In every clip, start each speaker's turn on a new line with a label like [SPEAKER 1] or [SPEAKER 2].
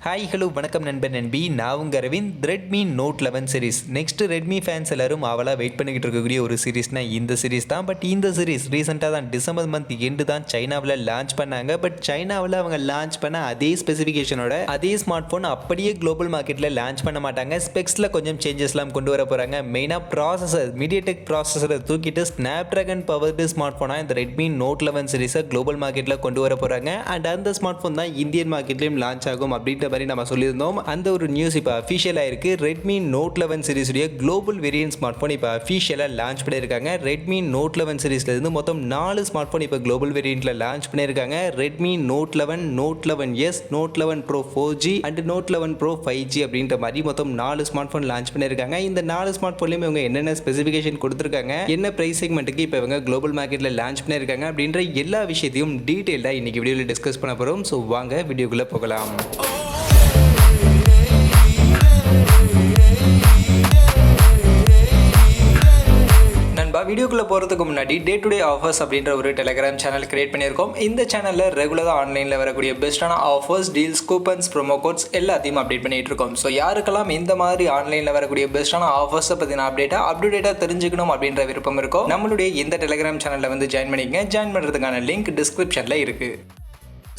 [SPEAKER 1] Hi hello வணக்கம் நண்பன் நண்பி. நான் உங்கள் Aravind. Redmi note 11 series next Redmi fans எல்லாரும் அவளாக வெயிட் பண்ணிக்கிட்டு இருக்கக்கூடிய ஒரு சீரிஸ்னால் இந்த சீரிஸ் தான். பட் இந்த சீரிஸ் ரீசெண்டாக தான் டிசம்பர் மந்த் எண்டு தான் சைனாவில் லான்ச் பண்ணாங்க. பட் சைனாவில் அவங்க லான்ச் பண்ண அதே ஸ்பெசிஃபிகேஷனோட அதே ஸ்மார்ட் ஃபோன் அப்படியே குளோபல் மார்க்கெட்டில் லான்ச் பண்ண மாட்டாங்க. ஸ்பெக்ஸில் கொஞ்சம் சேஞ்சஸ்லாம் கொண்டு வர போகிறாங்க. மெயினாக ப்ராசஸர் மீடியாடெக் ப்ராசஸரை தூக்கிட்டு ஸ்னாப்ட்ராகன் பவர்டு ஸ்மார்ட் ஃபோனாக இந்த ரெட்மி நோட் 11 சீரிஸை குளோபல் மார்க்கெட்டில் கொண்டு வர போகிறாங்க. அண்ட் அந்த ஸ்மார்ட் ஃபோன் தான் இந்தியன் மார்க்கெட்லையும் லான்ச் ஆகும் அப்படின்ற மாதிரி நம்ம சொல்லியிருந்தோம். அந்த ஒரு நியூஸ் இப்போ அஃபிஷியலாக இருக்கு. ரெட்மி நோட் 11 சீரிஸுடைய குளோபல் வேரியன்ட் ஸ்மார்ட் ஃபோன் இப்போ அஃபிஷியலாக லான்ச் பண்ணியிருக்காங்க. ரெட்மி நோட் 11 சீரிஸ்ல இருந்து மொத்தம் 4 ஸ்மார்ட் ஃபோன் இப்போ குளோபல் வேரியண்ட்ல லான்ச் பண்ணியிருக்காங்க. Redmi note 11, note 11s, note 11 pro 4G and note 11 pro 5G அப்படின்ற மாதிரி மொத்தம் 4 ஸ்மார்ட் ஃபோன் லான்ச் பண்ணியிருக்காங்க. இந்த 4 ஸ்மார்ட் ஃபோன்லையும் இவங்க என்னென்ன ஸ்பெசிஃபிகேஷன் கொடுத்துருக்காங்க, என்ன பிரைஸ் செக்மெண்ட்டுக்கு இப்போ இவங்க குளோபல் மார்க்கெட்டில் லான்ச் பண்ணியிருக்காங்க அப்படின்ற எல்லா விஷயத்தையும் டீட்டெயிலாக இன்னைக்கு வீடியோவில் டிஸ்கஸ் பண்ண போகிறோம். ஸோ வாங்க வீடியோக்குள்ளே போகலாம். வீடியோக்குள்ளே போகிறதுக்கு முன்னாடி டே டு டே ஆஃபர்ஸ் அப்படின்ற ஒரு டெலிகிராம் சேனல் கிரியேட் பண்ணியிருக்கோம். இந்த சேனலில் ரெகுலராக ஆன்லைனில் வரக்கூடிய பெஸ்ட்டான offers, deals, coupons, promo quotes எல்லாத்தையும் அப்டேட் பண்ணிட்டு இருக்கோம். ஸோ யாருக்கெல்லாம் இந்த மாதிரி ஆன்லைனில் வரக்கூடிய பெஸ்ட்டான ஆஃபர்ஸை பற்றின அப்டேட்டாக தெரிஞ்சுக்கணும் அப்படின்ற விருப்பம் இருக்கும், நம்மளுடைய இந்த டெலிகிராம் சேனலில் வந்து ஜாயின் பண்ணிக்கங்க. ஜாயின் பண்ணுறதுக்கான லிங்க் டிஸ்கிரிப்ஷனில் இருக்குது.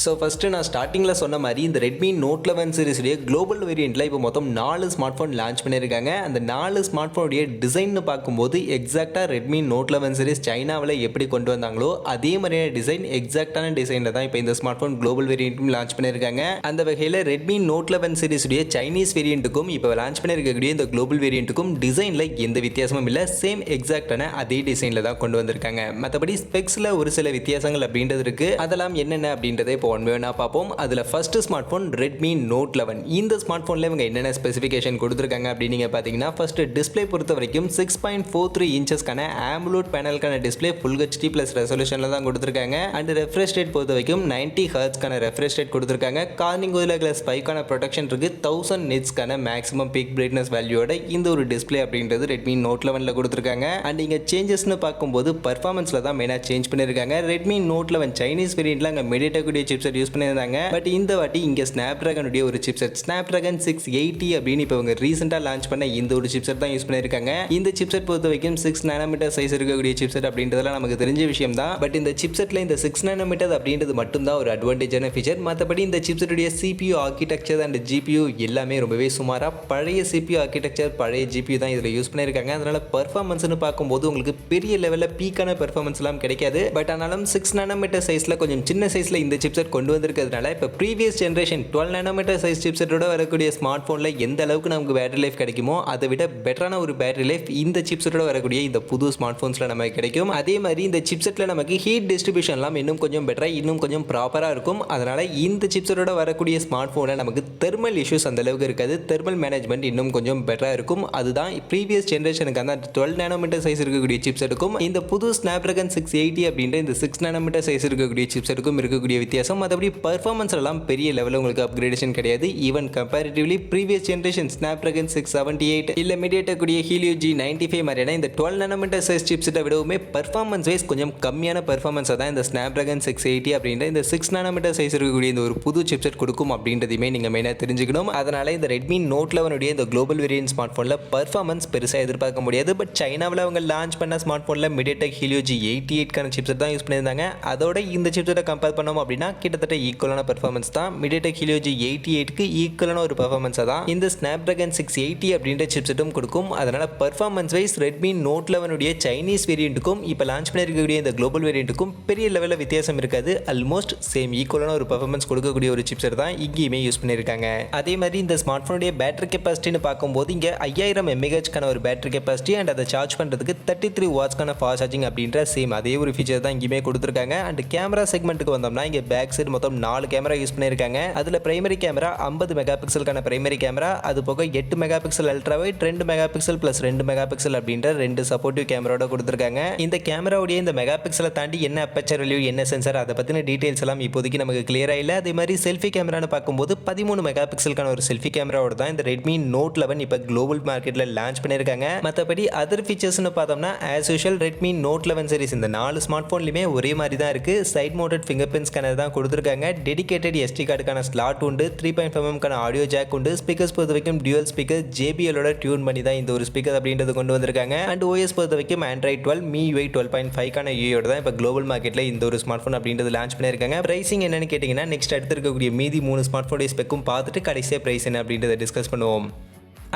[SPEAKER 1] ஸோ ஃபஸ்ட்டு நான் ஸ்டார்டிங்கில் சொன்ன மாதிரி இந்த ரெட்மி நோட் 11 சீரிஸுடைய குளோபல் வேரியண்ட்டில் இப்போ மொத்தம் 4 ஸ்மார்ட் ஃபோன் லான்ச் பண்ணியிருக்காங்க. அந்த 4 ஸ்மார்ட் ஃபோனுடைய டிசைன்னு பார்க்கும்போது எக்ஸாக்டாக ரெட்மி நோட் 11 சீரிஸ் சைனாவில் எப்படி கொண்டு வந்தாங்களோ அதே மாதிரியான டிசைன், எக்ஸாக்டான டிசைனில் தான் இப்போ இந்த ஸ்மார்ட் ஃபோன் குளோபல் வேரியண்ட்டும் லான்ச் பண்ணியிருக்காங்க. அந்த வகையில் ரெட்மி நோட் 11 சீரிஸுடைய சைனீஸ் வேரியண்ட்டுக்கும் இப்போ லான்ச் பண்ணியிருக்கக்கூடிய இந்த குளோபல் வேரியண்ட்டுக்கும் டிசைனில் எந்த வித்தியாசமும் இல்லை. சேம் எக்ஸாக்டான அதே டிசைனில் தான் கொண்டு வந்திருக்காங்க. மற்றபடி ஸ்பெக்ஸில் ஒரு சில வித்தியாசங்கள் அப்படின்றது இருக்குது. அதெல்லாம் என்னென்ன அப்படின்றதே ஒன் வேணா பார்ப்போம். அதில் first smartphone Redmi note 11. இந்த ஸ்மார்ட் ஃபோனில் இவங்க என்னென்ன ஸ்பெசிஃபிகேஷன் கொடுத்துருக்காங்க அப்படின்னு நீங்கள் பார்த்தீங்கன்னா, ஃபர்ஸ்ட் டிஸ்பிளே பொறுத்த வரைக்கும் 6.43 இன்ச்சஸ்க்கான ஆம்புலோட் பேனலுக்கான டிஸ்பிளே ஃபுல் ஹெச்டி ப்ளஸ் ரெசல்யூஷனில் தான் கொடுத்துருக்காங்க. அண்ட் ரெஃப்ரெஷ் ரேட் பொறுத்த வரைக்கும் 90 ஹெர்ட்ஸ்க்கான ரெஃப்ரெஷ் ரேட் கொடுத்துருக்காங்க. கார்னிங் கோரில்லா கிளாஸ் 5க்கான ப்ரொடெக்ஷன் இருக்கு. 1000 நிட்ஸ்க்கான மேக்ஸிமம் பீக் பிரைட்னஸ் வேல்யூவோட இந்த ஒரு டிஸ்பிளே அப்படின்றது ரெட்மி நோட் 11ல கொடுத்துருக்காங்க. அண்ட் இங்கே சேஞ்சஸ்னு பார்க்கும்போது பர்ஃபார்மன்ஸில் தான் மெயினாக சேஞ்ச் பண்ணியிருக்காங்க. ரெட்மி நோட் 11 சைனீஸ் வேரியண்ட்ல அங்கே Mediatek சிப்செட் யூஸ் பண்ணியிருந்தாங்க. பட் இந்த வாட்டி இங்கே ஸ்னாப்ட்ராகனுடைய ஒரு சிப்செட் ஸ்னாப்ட்ராகன் 680 அப்படின்னு இப்போ இவங்க ரீசெண்டாக லான்ச் பண்ண இந்த ஒரு சிப்செட் தான் யூஸ் பண்ணியிருக்காங்க. இந்த சிப்செட் பொறுத்த வரைக்கும் 6 நானோமீட்டர் சைஸ் இருக்கக்கூடிய சிப்செட் அப்படின்றதுலாம் நமக்கு தெரிஞ்ச விஷயம் தான். பட் இந்த சிப்செட்டில் இந்த 6 நானோமீட்டர் அப்படின்றது மட்டும் தான் ஒரு அட்வான்டேஜான ஃபீச்சர். மற்றபடி இந்த சிப்செட்டுடைய CPU ஆர்கிடெக்சர் அண்ட் GPU எல்லாமே ரொம்பவே சுமாராக பழைய CPU ஆர்கிடெக்சர், பழைய GPU தான் இதில் யூஸ் பண்ணியிருக்காங்க. அதனால பர்ஃபார்மன்ஸ்னு பார்க்கும்போது உங்களுக்கு பெரிய லெவலில் பீக்கான பர்ஃபார்மன்ஸ்லாம் கிடைக்காது. பட் ஆனாலும் 6 நானோமீட்டர் சைஸில் கொஞ்சம் சின்ன சைஸில் இந்த சிப்செட் கொண்டு வந்திருக்கிறதுனால இப்போ ப்ரீவியஸ் ஜென்ரேஷன் 12 நானோமீட்டர் சைஸ் சிப்செட்டோட வரக்கூடிய ஸ்மார்ட் ஃபோனில் எந்த அளவுக்கு நமக்கு பேட்டரி லைஃப் கிடைக்குமோ அதை விட பெட்டரான ஒரு பேட்டரி லைஃப் இந்த சிப்செட்டோட வரக்கூடிய இந்த புது ஸ்மார்ட் ஃபோன்ஸில் நமக்கு கிடைக்கும். அதே மாதிரி இந்த சிப்செட்டில் நமக்கு ஹீட் டிஸ்ட்ரிபியூஷன்லாம் இன்னும் கொஞ்சம் பெட்டராக, இன்னும் கொஞ்சம் ப்ராப்பராக இருக்கும். அதனால் இந்த சிப்செட்டோட வரக்கூடிய ஸ்மார்ட் ஃபோனில் நமக்கு தெர்மல் இஷ்யூஸ் அந்த அளவுக்கு இருக்காது. தெர்மல் மேனேஜ்மெண்ட் இன்னும் கொஞ்சம் பெட்டராக இருக்கும். அதுதான் ப்ரீவியஸ் ஜென்ரேஷனுக்கு அந்த 12 நானோமீட்டர் சைஸ் இருக்கக்கூடிய சிப்செட்டுக்கும் இந்த புது ஸ்னாப்ட்ராகன் 680 அப்படின்ற இந்த 6 நானோமீட்டர் சைஸ் இருக்கக்கூடிய சிப்செட்டுக்கும் இருக்கக்கூடிய வித்தியாசம். மற்றபடி பர்ஃபார்மன்ஸ்லாம் பெரிய லெவலில் உங்களுக்கு அப்கிரேடேஷன் கிடையாது. Even comparatively previous generation Snapdragon 678 இல்லை Mediatek Helio G95 மாதிரியான இந்த 12 நானோமீட்டர் சைஸ் சிப்செட்டை விடவுமே பர்ஃபார்மன்ஸ் வைஸ் கொஞ்சம் கம்மியான பர்ஃபார்மன்ஸை தான் இந்த ஸ்னாப்ட்ராகன் 680 அப்படின்ற இந்த 6 நானோமீட்டர் சைஸ் இருக்கக்கூடிய இந்த ஒரு புது சிப்செட் கொடுக்கும் அப்படின்றதையுமே நீங்கள் மெயினாக தெரிஞ்சுக்கணும். அதனால் இந்த ரெட்மி நோட் 11 இந்த குளோபல் வேரியன்ட் ஸ்மார்ட் ஃபோனில் பர்ஃபார்மன்ஸ் பெருசாக எதிர்பார்க்க முடியாது. பட் சைனாவில் அவங்க லான்ச் பண்ண ஸ்மார்ட் ஃபோனில் Mediatek Helio G88க்கான சிப்செட் தான் யூஸ் பண்ணியிருந்தாங்க. அதோட இந்த சிப்செட்டை கம்பேர் பண்ணோம் அப்படின்னா கிட்டத்தட்ட ஈக்குவலான பர்ஃபார்மன்ஸ் தான். Mediatek Helio G88க்கு ஈக்குவலான ஒரு பர்ஃபார்மன்ஸை தான் இந்த ஸ்னாப்ட்ராகன் 680 அப்படின்ற சிப்செட்டும் கொடுக்கும். அதனால் performance wise Redmi note 11 Chinese வேரியண்ட்டுக்கும் இப்போ லான்ச் பண்ணியிருக்கக்கூடிய இந்த குளோபல் வேரியண்ட்டுக்கும் பெரிய லெவலில் வித்தியாசம் இருக்காது. ஆல்மோஸ்ட் சேம் ஈக்குவலான ஒரு பர்ஃபார்மன்ஸ் கொடுக்கக்கூடிய ஒரு சிப்செட் தான் இங்கேயுமே யூஸ் பண்ணியிருக்காங்க. அதே மாதிரி இந்த ஸ்மார்ட் ஃபோனுடைய பேட்டரி கெப்பாசிட்டின்னு பார்க்கும்போது இங்கே 5000 mAh ஒரு பேட்டரி கெப்பாசிட்டி அண்ட் அதை சார்ஜ் பண்ணுறதுக்கு 33 வாட்ஸ்க்கான ஃபாஸ்ட் சார்ஜிங் அப்படின்ற சேம் அதே ஒரு ஃபீச்சர் தான் இங்கேயுமே கொடுத்துருக்காங்க. அண்ட் கேமரா செக்மெண்ட்டுக்கு வந்தோம்னா இங்கே பேக் சைடு மொத்தம் 4 கேமரா யூஸ் பண்ணியிருக்காங்க. அதில் பிரைமரி கேமரா 50 மெகா பிக்சலுக்கான பிரைமரி கேமரா, அது போக 8 mega pixel ultra wide, 2 mega pixel plus 2 mega pixel அப்படின்ற 2 சப்போர்ட்டிவ் கேமராவோட கொடுத்துருக்காங்க. இந்த கேமராவுடைய இந்த மெகா பிக்சலை தாண்டி என்ன அப்பச்சர் வேல்யூ, என்ன சென்சார், அதை பற்றின டீடைல்ஸ் எல்லாம் இப்போதைக்கு நமக்கு கிளியராக இல்லை. அதே மாதிரி செல்ஃபி கேமரான்னு பார்க்கும்போது 13 மெகா பிக்சலுக்கான ஒரு செல்ஃபி கேமராவோட தான் இந்த ரெட்மி நோட் 11 இப்போ குளோபல் மார்க்கெட்டில் லான்ச் பண்ணியிருக்காங்க. மற்றபடி அதர் ஃபீச்சர்ஸ்னு பார்த்தோம்னா as usual Redmi note 11 series இந்த 4 ஸ்மார்ட் ஃபோன்லையுமே ஒரே மாதிரி தான் இருக்குது. Side mounted fingerprint scanner தான் கொடுத்துருக்காங்க. டெடிகேட்டட் SD கார்டுக்கான ஸ்லாட் உண்டு, 3.5mm கான ஆடியோ ஜாக் உண்டு, ஸ்பீக்கர்ஸ் பொறுத்த வரைக்கும் டியூவல் ஸ்பீக்கர் JBL-ஓட டியூன் பண்ணி தான் இந்த ஒரு ஸ்பீக்கர் அப்படின்றது கொண்டு வந்திருக்காங்க. அண்ட் OS பொறுத்த வரைக்கும் Android 12 MIUI 12.5 கான UI-ஓட தான் இப்போ குளோபல் மார்க்கெட்டில் இந்த ஒரு ஸ்மார்ட் ஃபோன் அப்படின்றது லான்ச் பண்ணியிருக்காங்க. பிரைசிங் என்னன்னு கேட்டிங்கன்னா நெக்ஸ்ட் அடுத்து இருக்கக்கூடிய மீதி 3 ஸ்மார்ட் ஃபோனுடைய ஸ்பெக்கும் பார்த்துட்டு கடைசியாக பிரைஸ் என்ன அப்படின்றத டிஸ்கஸ் பண்ணுவோம்.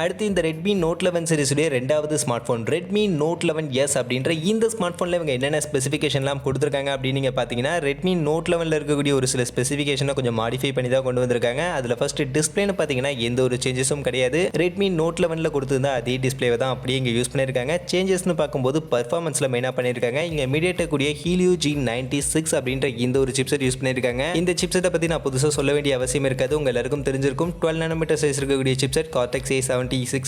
[SPEAKER 1] அடுத்து இந்த Redmi Note 11 சீரிஸுடைய ரெண்டாவது smart phone Redmi Note 11s அப்படின்ற இந்த ஸ்மார்ட் ஃபோனில் இவங்க என்னென்ன ஸ்பெசிஃபிகேஷன்லாம் கொடுத்துருக்காங்க அப்படின்னு நீங்கள் பார்த்தீங்கன்னா Redmi Note 11ல் இருக்கக்கூடிய ஒரு சில ஸ்பெசிஃபிகேஷனை கொஞ்சம் மாடிஃபை பண்ணி தான் கொண்டு வந்திருக்காங்க. அதில் ஃபர்ஸ்ட் டிஸ்பிளேன்னு பார்த்தீங்கன்னா எந்த ஒரு சேஞ்சஸும் கிடையாது. Redmi Note 11ல் கொடுத்துருந்தா அதே டிஸ்பிளேவை தான் அப்படியே இங்கே யூஸ் பண்ணியிருக்காங்க. சேஞ்சஸ்னு பார்க்கும்போது பர்ஃபார்மன்ஸில் மெயினாக பண்ணியிருக்காங்க. இங்கே Mediatek கூடிய Helio G96 அப்படின்ற இந்த ஒரு சிப்செட் யூஸ் பண்ணியிருக்காங்க. இந்த சிப்செட்டை பற்றி நான் புதுசாக சொல்ல வேண்டிய அவசியம் இருக்காது, உங்கள் எல்லாருக்கும் தெரிஞ்சிருக்கும். 12nm சைஸ் இருக்கக்கூடிய சிப்செட் Cortex A76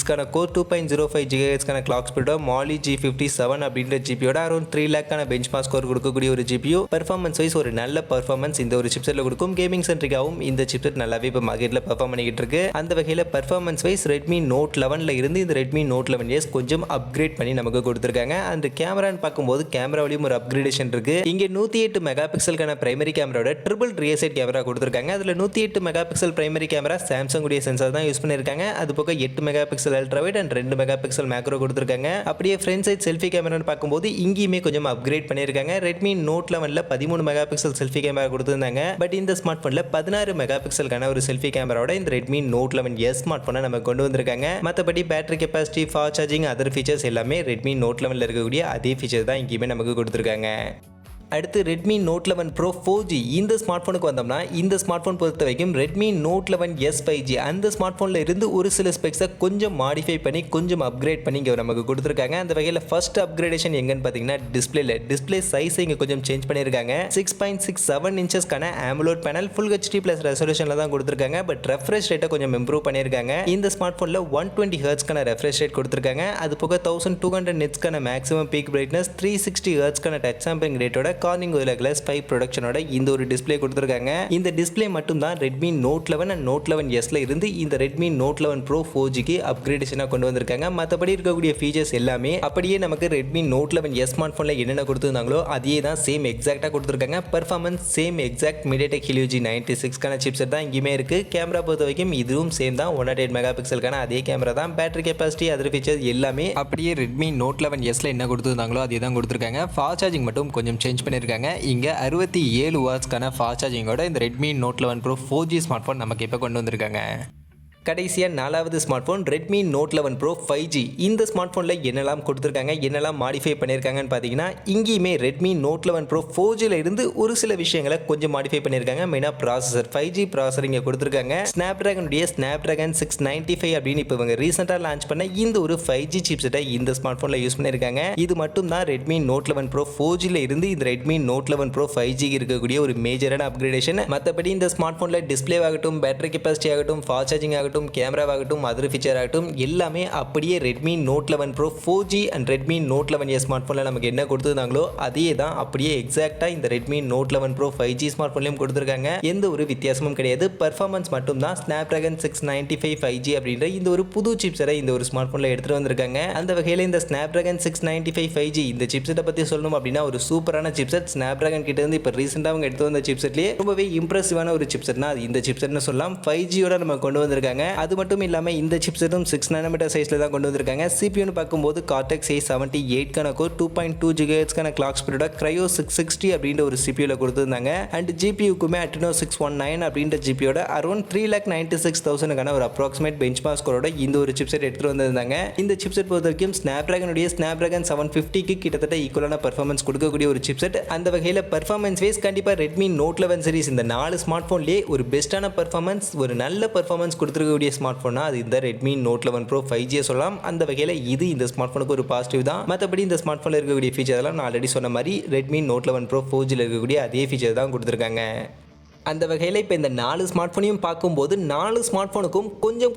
[SPEAKER 1] கான கோர் 2.05 GHz கான கிளாக் ஸ்பீடோட Mali G57 அப்படின்ற ஜிபியோட அரௌண்ட் 3 lakh கான பெஞ்ச்மார்க் ஸ்கோர் கொடுக்கக்கூடிய ஒரு ஜிபியு. பெர்ஃபார்மன்ஸ் வைஸ் ஒரு நல்ல பெர்ஃபார்மன்ஸ் இந்த ஒரு சிப்செட்ல கொடுக்கும். கேமிங் சென்ட்ரிக்காகவும் இந்த சிப்செட் நல்லாவே இப்போ மார்க்கெட்ல பெர்ஃபார்ம் பண்ணிக்கிட்டு இருக்கு. அந்த வகையில் பெர்ஃபார்மன்ஸ் வைஸ் Redmi Note 11ல இருந்து இந்த Redmi Note 11s கொஞ்சம் அப்கிரேட் பண்ணி நமக்கு கொடுத்துருக்காங்க. அந்த கேமரான்னு பார்க்கும்போது கேமராவிலையும் ஒரு அப்கிரேடேஷன் இருக்கு. இங்கே 108 மெகா பிக்சலுக்கான பிரைமரி கேமராவோட ட்ரிபிள் ரியர் சைட் கேமரா கொடுத்துருக்காங்க. அதில் 108 mega pixel primary camera Samsung உடைய சென்சார் தான் யூஸ் பண்ணியிருக்காங்க. அது போக 8 mega pixel ultra wide and 2 mega pixel macro கொடுத்துருக்காங்க. அப்படியே ஃப்ரண்ட் சைட் செல்ஃபி கேமரான்னு பார்க்கும்போது இங்கேயுமே கொஞ்சம் அப்கிரேட் பண்ணியிருக்காங்க. Redmi Note 11ல 13 mega pixel selfie camera கொடுத்துருந்தாங்க. பட் இந்த ஸ்மார்ட் ஃபோனில் 16 மெகா பிக்சலுக்கான ஒரு செல்ஃபி கேமராவோட இந்த Redmi Note 11s ஸ்மார்ட் ஃபோனை நம்ம கொண்டு வந்திருக்காங்க. மற்றபடி battery capacity, fast charging, other features எல்லாமே Redmi Note 11ல இருக்கக்கூடிய அதே ஃபீச்சர் தான் இங்கேயுமே நமக்கு கொடுத்துருக்காங்க. அடுத்து Redmi Note 11 Pro 4G இந்த ஸ்மார்ட் ஃபோனுக்கு வந்தோம்னா இந்த ஸ்மார்ட் ஃபோன் பொறுத்த வரைக்கும் Redmi Note 11s 5G அந்த ஸ்மார்ட் ஃபோனில் இருந்து ஒரு சில ஸ்பெக்ஸை கொஞ்சம் மாடிஃபை பண்ணி கொஞ்சம் அப்கிரேட் பண்ணி இங்கே நமக்கு கொடுத்துருக்காங்க. அந்த வகையில் ஃபர்ஸ்ட் அப்கிரேடேஷன் எங்கன்னு பார்த்தீங்கன்னா டிஸ்பிளே சைஸை இங்கே கொஞ்சம் சேஞ்ச் பண்ணியிருக்காங்க. 6.67 இன்ச்சஸ்க்கான AMOLED panel full HD plus ரெசல்யூஷனில் தான் கொடுத்துருக்காங்க. பட் ரெஃப்ரெஷ் ரேட்டை கொஞ்சம் இம்ப்ரூவ் பண்ணியிருக்காங்க. இந்த ஸ்மார்ட் ஃபோனில் 120 ஹெர்ட்ஸ்க்கான ரெஃப்ரெஷ் ரேட் கொடுத்துருக்காங்க. அது போக 1200 நிட்ஸ்க்கான மேக்ஸிமம் பீக் பிரைட்னஸ், 360 ஹெர்ட்ஸ்க்கான டச் சாம்பிளிங் ரேட்டோட கார்னிங் கோரில்லா கிளாஸ் 5 ப்ரொடக்ஷனோட இந்த ஒரு டிஸ்பிளே கொடுத்துருக்காங்க. இந்த டிஸ்பிளே மட்டும் தான் Redmi Note 11 அண்ட் Note 11sல இருந்து இந்த Redmi Note 11 Pro 4Gக்கு அப்கிரேடேஷனாக கொண்டு வந்திருக்காங்க. மற்றபடி இருக்கக்கூடிய ஃபீச்சர்ஸ் எல்லாமே அப்படியே நமக்கு Redmi Note 11s ஸ்மார்ட் ஃபோனில் என்னென்ன கொடுத்துருந்தாங்களோ அதே தான் சேம் எக்ஸாக்டாக கொடுத்துருக்காங்க. Performance same exact Mediatek Helio G96 கான சிப்செட் தான் இங்கேயுமே இருக்கு. கேமரா பொறுத்த வரைக்கும் இதுவும் சேம் தான், 108 மெகா பிக்சலுக்கான அதே கேமரா தான். பேட்டரி கெப்பாசிட்டி, அதர் ஃபீச்சர்ஸ் எல்லாமே அப்படியே Redmi Note 11sல என்ன கொடுத்துருந்தாங்களோ அதே தான் கொடுத்துருக்காங்க. ஃபாஸ்ட் சார்ஜிங் மட்டும் கொஞ்சம் சேஞ்ச் பண்ணியிருக்காங்க. இங்கே 67 வாட்ஸ்க்கான ஃபாஸ்ட் சார்ஜிங்கோட இந்த Redmi Note 11 Pro 4G smart phone நமக்கு இப்போ கொண்டு வந்திருக்காங்க. கடைசியாக நாலாவது smart phone Redmi Note 11 Pro 5G இந்த ஸ்மார்ட் ஃபோனில் என்னெல்லாம் கொடுத்துருக்காங்க, என்னெல்லாம் மாடிஃபை பண்ணியிருக்காங்கன்னு பார்த்தீங்கன்னா இங்கேயுமே Redmi Note 11 Pro 4Gல இருந்து ஒரு சில விஷயங்களை கொஞ்சம் மாடிஃபை பண்ணியிருக்காங்க. மெயினாக ப்ராசஸர் 5G ப்ராசஸர் இங்கே கொடுத்துருக்காங்க. Snapdragon 695 அப்படின்னு இப்போ இவங்க ரீசெண்டாக லான்ச் பண்ண இந்த ஒரு 5G சிப்செட்டை இந்த ஸ்மார்ட் ஃபோனில் யூஸ் பண்ணியிருக்காங்க. இது மட்டும் தான் Redmi Note 11 Pro 4Gல இருந்து இந்த Redmi Note 11 Pro 5G இருக்கக்கூடிய ஒரு மேஜரான அப்கிரேடேஷன். மற்றபடி இந்த ஸ்மார்ட் ஃபோனில் டிஸ்பிளே ஆகட்டும், பேட்டரி கெப்பாசிட்டி ஆகட்டும், ஃபாஸ்ட் சார்ஜிங் ஆகட்டும், கேமராவாகட்டும், அதர் ஃபீச்சர் ஆகட்டும் எல்லாமே அப்படியே Redmi Note 11 Pro 4G and Redmi Note 11s smart ஃபோனில் நமக்கு என்ன கொடுத்துருந்தாங்களோ அதே தான் அப்படியே எக்ஸாக்டாக இந்த Redmi Note 11 Pro 5G smart ஃபோன்லையும் கொடுத்துருக்காங்க. எந்த ஒரு வித்தியாசமும் கிடையாது. பெர்ஃபார்மன்ஸ் மட்டும் தான் Snapdragon 695 5G அப்படின்ற இந்த ஒரு புது சிப்செட்டை இந்த ஒரு ஸ்மார்ட் ஃபோனில் எடுத்துகிட்டு வந்திருக்காங்க. அந்த வகையில் இந்த Snapdragon 695 5G இந்த சிப்செட்டை பற்றி சொல்லணும் அப்படின்னா ஒரு சூப்பரான சிப்செட். Snapdragon கிட்ட இருந்து இப்போ ரீசெண்டாக அவங்க எடுத்து வந்த சிப்செட்லேயே ரொம்பவே இம்ப்ரெசிவான ஒரு சிப்செட்னா அது இந்த சிப்செட்னு சொல்லலாம். 5Gயோட நம்ம கொண்டு வந்திருக்காங்க. அது மட்டும் இல்லாமல் இந்த சிப்செட்டும் 6nm சைஸில் தான் கொண்டு வந்திருக்காங்க. சிபியூன்னு பார்க்கும்போது Cortex A78 கான கோர் 2.2 GHz கான கிளாக் ஸ்பீடோட Cryo 660 அப்படின்ற ஒரு சிபியூல கொடுத்துருந்தாங்க. அண்ட் ஜிபியூக்குமே Adreno 619 அப்படின்ற ஜிபியோட அரௌண்ட் 3,96,000 கான ஒரு அப்ராக்சிமேட் பெஞ்ச்மார்க் ஸ்கோரோட இந்த ஒரு சிப்செட் எடுத்துட்டு வந்திருந்தாங்க. இந்த சிப்செட் பொறுத்த வரைக்கும் Snapdragon 750க்கு கிட்டத்தட்ட ஈக்குவலான பெர்ஃபார்மன்ஸ் கொடுக்கக்கூடிய ஒரு சிப்செட். அந்த வகையில் பெர்ஃபார்மன்ஸ் வைஸ் கண்டிப்பாக Redmi Note 11 சீரிஸ் இந்த 4 ஸ்மார்ட் ஃபோன்லேயே ஒரு பெஸ்ட்டான பெர்ஃபார்மன்ஸ், ஒரு நல்ல பெர்ஃபார்மன்ஸ் கொடுத்துருக்கக்கூடிய ஸ்மார்ட் ஃபோனா அது இந்த Redmi Note 11 Pro 5G சொல்லலாம். அந்த வகையில் இது இந்த ஸ்மார்ட் ஃபோனுக்கு ஒரு பாசிட்டிவ் தான். மற்றபடி இந்த ஸ்மார்ட் ஃபோனில் இருக்கக்கூடிய ஃபீச்சர் எல்லாம் நான் ஆல்ரெடி சொன்ன மாதிரி Redmi Note 11 Pro 4Gல இருக்கக்கூடிய அதே ஃபீச்சர் தான் கொடுத்துருக்காங்க. அந்த வகையில் இப்போ இந்த 4 ஸ்மார்ட் ஃபோனையும் பார்க்கும்போது 4 ஸ்மார்ட் ஃபோனுக்கும்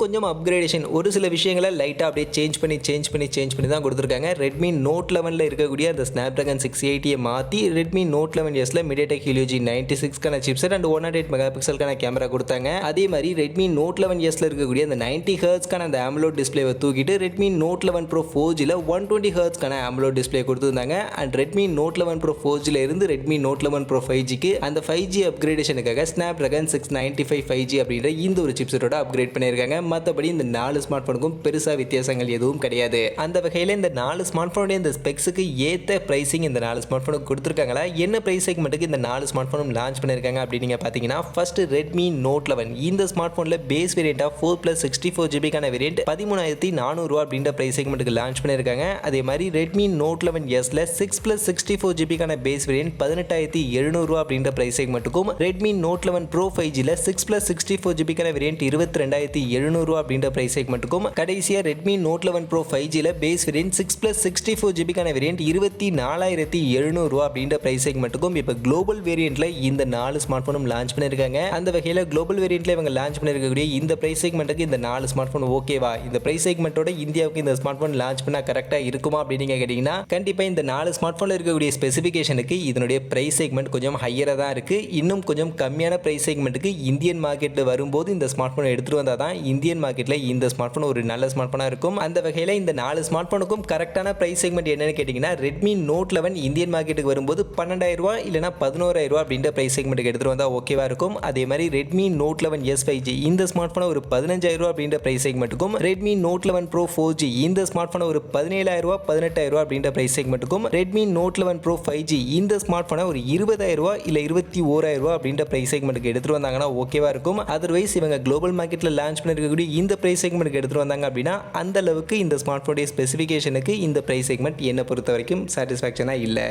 [SPEAKER 1] கொஞ்சம் அப்கிரேடேஷன் ஒரு சில விஷயங்களை லைட்டாக அப்படியே சேஞ்ச் பண்ணி தான் கொடுத்துருக்காங்க. ரெட்மி நோட் 11ல் இருக்கக்கூடிய அந்த ஸ்னாப்ட்ராகன் 680 மாற்றி ரெட்மி நோட் 11Sல மீடியாடெக் ஹீலியோ G96க்கான சிப்செட் அண்ட் 108 மெகா பிக்சலுக்கான கேமரா கொடுத்தாங்க. அதே மாதிரி ரெட்மி நோட் 11Sல இருக்கக்கூடிய அந்த 90 ஹெர்ட்ஸ்க்கான அந்த AMOLED டிஸ்பிளேவை தூக்கிட்டு ரெட்மி நோட் 11 Pro 4Gல 120 ஹெர்ட்ஸ்க்கான AMOLED டிஸ்பிளே கொடுத்துருந்தாங்க. அண்ட் ரெட்மி நோட் 11 Pro 4Gல இருந்து ரெட்மி நோட் 11 Pro 5Gக்கு அந்த 5G அப்கிரேடேஷனுக்காக ஸ்னாப்ட்ராகன் 695 5G அப்படின்ற இந்த ஒரு சிப்செட்டோட அப்கிரேட் பண்ணியிருக்காங்க. மற்றபடி இந்த 4 ஸ்மார்ட் ஃபோனுக்கும் பெருசாக வித்தியாசங்கள் எதுவும் கிடையாது. அந்த வகையில் இந்த 4 ஸ்மார்ட் ஃபோனுடைய இந்த ஸ்பெக்ஸுக்கு ஏற்ற பிரைசிங் இந்த 4 ஸ்மார்ட் ஃபோனுக்கு கொடுத்துருக்காங்களா, என்ன பிரைஸ் செக்மெண்ட்டுக்கு இந்த 4 ஸ்மார்ட் ஃபோனும் லான்ச் பண்ணியிருக்காங்க அப்படின்னு நீங்கள் பார்த்தீங்கன்னா, ஃபர்ஸ்ட் ரெட்மி நோட் 11 இந்த ஸ்மார்ட் ஃபோனில் base variant of 4+64GB variant 13,400 அப்படின்ற பிரைஸ் செக்மெண்ட்டுக்கு லான்ச் பண்ணியிருக்காங்க. அதே மாதிரி ரெட்மி நோட் 11Sல 6+64GB பேஸ் வேரியண்ட் 18,700 அப்படின்ற பிரைஸ் செக்மெண்ட்டுக்கும், ரெட்மி நோட் 11 Pro 5Gல 6+64GB வேரியண்ட் 22,700 அப்படின்ற பிரைஸ் செக்மெண்ட்டுக்கும், கடைசியா ரெட்மி நோட் 11 Pro 5Gல பேஸ் வேரியண்ட் 6+64GB வேரியண்ட் 24,700 அப்படின்ற பிரைஸ் செக்மெண்ட்டுக்கும் இப்போ குளோபல் வேரியண்ட்ல இந்த 4 ஸ்மார்ட் ஃபோனும் லான்ச் பண்ணிருக்காங்க. அந்த வகையில் குளோபல் வேரியண்ட்ல இவங்க லான்ச் பண்ணிருக்கக்கூடிய இந்த பிரைஸ் செக்மெண்ட்டுக்கு இந்த 4 ஸ்மார்ட் ஃபோன் ஓகேவா, இந்த பிரைஸ் செக்மெண்ட்டோட இந்தியாவுக்கு இந்த ஸ்மார்ட் ஃபோன் லான்ச் பண்ணா கரெக்டா இருக்குமா அப்படின்னு நீங்க கேட்டீங்கன்னா, கண்டிப்பா இந்த 4 ஸ்மார்ட் ஃபோன்ல இருக்கக்கூடிய ஸ்பெசிஃபிகேஷனுக்கு இதனுடைய பிரைஸ் செக்மெண்ட் கொஞ்சம் ஹையரா தான் இருக்கு. இன்னும் கொஞ்சம் கம்மியான பிரைஸ் செக்மெண்ட்டுக்கு இந்தியன் மார்க்கெட்ல வரும்போது இந்த ஸ்மார்ட் ஃபோன் எடுத்துட்டு வந்தா தான் இந்தியன் மார்க்கெட்ல இந்த ஸ்மார்ட் ஃபோன் ஒரு நல்ல ஸ்மார்ட் ஃபோனா இருக்கும். அந்த வகையில் இந்த 4 ஸ்மார்ட் ஃபோனுக்கும் கரெக்டான பிரைஸ் செக்மெண்ட் என்னன்னு கேட்டீங்கன்னா, ரெட்மி நோட் 11 இந்தியன் மார்க்கெட்டுக்கு வரும்போது 12,000 இல்லைனா 11,000 அப்படின்ற பிரைஸ் செக்மெண்ட்டுக்கு எடுத்துட்டு வந்தா ஓகேவா இருக்கும். அதே மாதிரி ரெட்மி நோட் 11S 5G இந்த ஸ்மார்ட் ஃபோனை ஒரு 15,000 அப்படின்ற பிரைஸ் செக்மெண்ட்டுக்கும், ரெட்மி நோட் 11 Pro 4G இந்த ஸ்மார்ட் ஃபோனை ஒரு 17,000 18,000 அப்படின்ற பிரைஸ் செக்மெண்ட்டுக்கும், ரெட்மி நோட் 11 Pro 5G இந்த ஸ்மார்ட் ஃபோனை ஒரு 20,000 இல்ல 21,000 அப்படின்ற பிரைஸ் செக்மெண்ட்டுக்கு எடுத்துட்டு வந்தாங்கன்னா ஓகேவா இருக்கும். அதர்வைஸ் இவங்க குளோபல் மார்க்கெட்ல லான்ச் பண்ணிருக்கக்கூடிய இந்த பிரைஸ் செக்மெண்ட்டுக்கு எடுத்துட்டு வந்தாங்க அப்படின்னா அந்த அளவுக்கு இந்த ஸ்மார்ட் ஃபோனுடைய ஸ்பெசிஃபிகேஷனுக்கு இந்த பிரைஸ் செக்மெண்ட் என்னை பொறுத்த வரைக்கும் சாட்டிஸ்ஃபேக்ஷனாக இல்லை.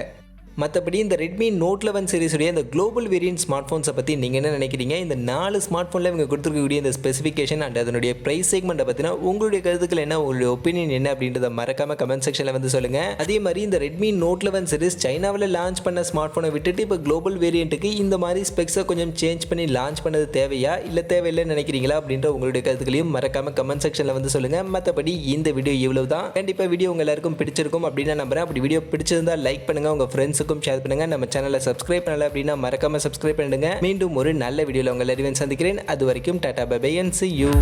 [SPEAKER 1] மற்றபடி இந்த ரெட்மி நோட் 11 சீரிஸுடைய இந்த குளோபல் வேரியன்ட் ஸ்மார்ட் ஃபோன்ஸை பற்றி நீங்கள் என்ன நினைக்கிறீங்க? இந்த 4 ஸ்மார்ட் ஃபோனில் இவங்க கொடுத்துருக்கக்கூடிய இந்த ஸ்பெசிஃபிகேஷன் அண்ட் அதனுடைய ப்ரைஸ் செக்மெண்ட்டை பற்றினா உங்களுடைய கருத்துக்கள் என்ன, உங்களுடைய ஒப்பீனியன் என்ன அப்படின்றத மறக்காம கமெண்ட் செக்ஷனில் வந்து சொல்லுங்கள். அதே மாதிரி இந்த ரெட்மி நோட் 11 சீரிஸ் சைனாவில் லான்ச் பண்ண ஸ்மார்ட் ஃபோனை விட்டுட்டு இப்போ குளோபல் வேரியண்ட்டுக்கு இந்த மாதிரி ஸ்பெக்ஸை கொஞ்சம் சேஞ்ச் பண்ணி லான்ச் பண்ணது தேவையா இல்லை தேவையில்லைன்னு நினைக்கிறீங்களா அப்படின்ற உங்களுடைய கருத்துக்களையும் மறக்காம கமெண்ட் செக்ஷனில் வந்து சொல்லுங்கள். மற்றபடி இந்த வீடியோ இவ்வளவு தான். கண்டிப்பாக வீடியோ உங்கள் எல்லாருக்கும் பிடிச்சிருக்கும் அப்படின்னு நம்புறேன். அப்படி வீடியோ பிடிச்சிருந்தா லைக் பண்ணுங்கள், உங்கள் ஃப்ரெண்ட்ஸுக்கும் ஷேர் பண்ணுங்க. நம்ம சேனலை சப்ஸ்கிரைப் பண்ணல அப்படின்னா மறக்காம சப்ஸ்கிரைப் பண்ணிடுங்க. மீண்டும் ஒரு நல்ல வீடியோல உங்களை சந்திக்கிறேன். அது வரைக்கும் tata bye bye and see you.